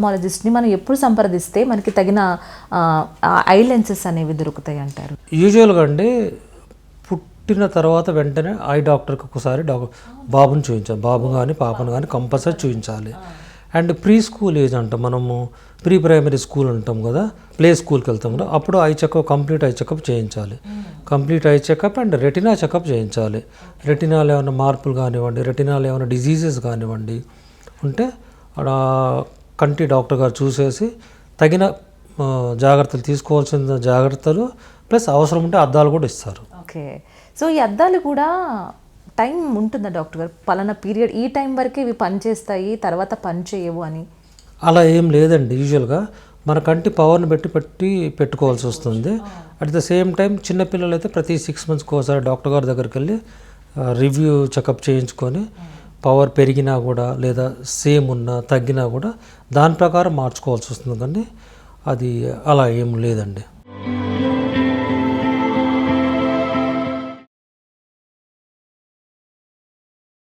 ఆప్థమాలజిస్ట్ని మనం ఎప్పుడు సంప్రదిస్తే మనకి తగిన ఐ లెన్సెస్ అనేవి దొరుకుతాయి అంటారు? యూజువల్గా అండి పుట్టిన తర్వాత వెంటనే ఐ డాక్టర్కి ఒకసారి బాబుని చూపించాలి, బాబు కానీ పాపను కానీ కంపల్సరీ చూపించాలి. అండ్ ప్రీ స్కూల్ ఏజ్ అంటాం మనము, ప్రీ ప్రైమరీ స్కూల్ అంటాం కదా, ప్లే స్కూల్కి వెళ్తాం కదా, అప్పుడు eye checkup, complete eye checkup చేయించాలి. Complete eye checkup and retina checkup చేయించాలి. రెటినాలో ఏమైనా మార్పులు కానివ్వండి, రెటినాలో ఏమైనా డిజీజెస్ కానివ్వండి ఉంటే అక్కడ కంటి డాక్టర్ గారు చూసేసి తగిన జాగ్రత్తలు, తీసుకోవాల్సిన జాగ్రత్తలు ప్లస్ అవసరం ఉంటే అద్దాలు కూడా ఇస్తారు. ఓకే. సో ఈ అద్దాలు కూడా టైం ఉంటుందా డాక్టర్ గారు? పలానా పీరియడ్ ఈ టైం వరకే ఇవి పనిచేస్తాయి, తర్వాత పని చేయవు అని అలా ఏం లేదండి. యూజువల్గా మన కంటి పవర్ని పెట్టుకోవాల్సి వస్తుంది. అట్ ద సేమ్ టైం చిన్నపిల్లలు అయితే ప్రతి 6 monthsకి ఒకసారి డాక్టర్ గారి దగ్గరికి వెళ్ళి రివ్యూ చెకప్ చేయించుకొని పవర్ పెరిగినా కూడా లేదా సేమ్ ఉన్నా తగ్గినా కూడా దాని ప్రకారం మార్చుకోవాల్సి వస్తుంది. కానీ అది అలా ఏం లేదండి.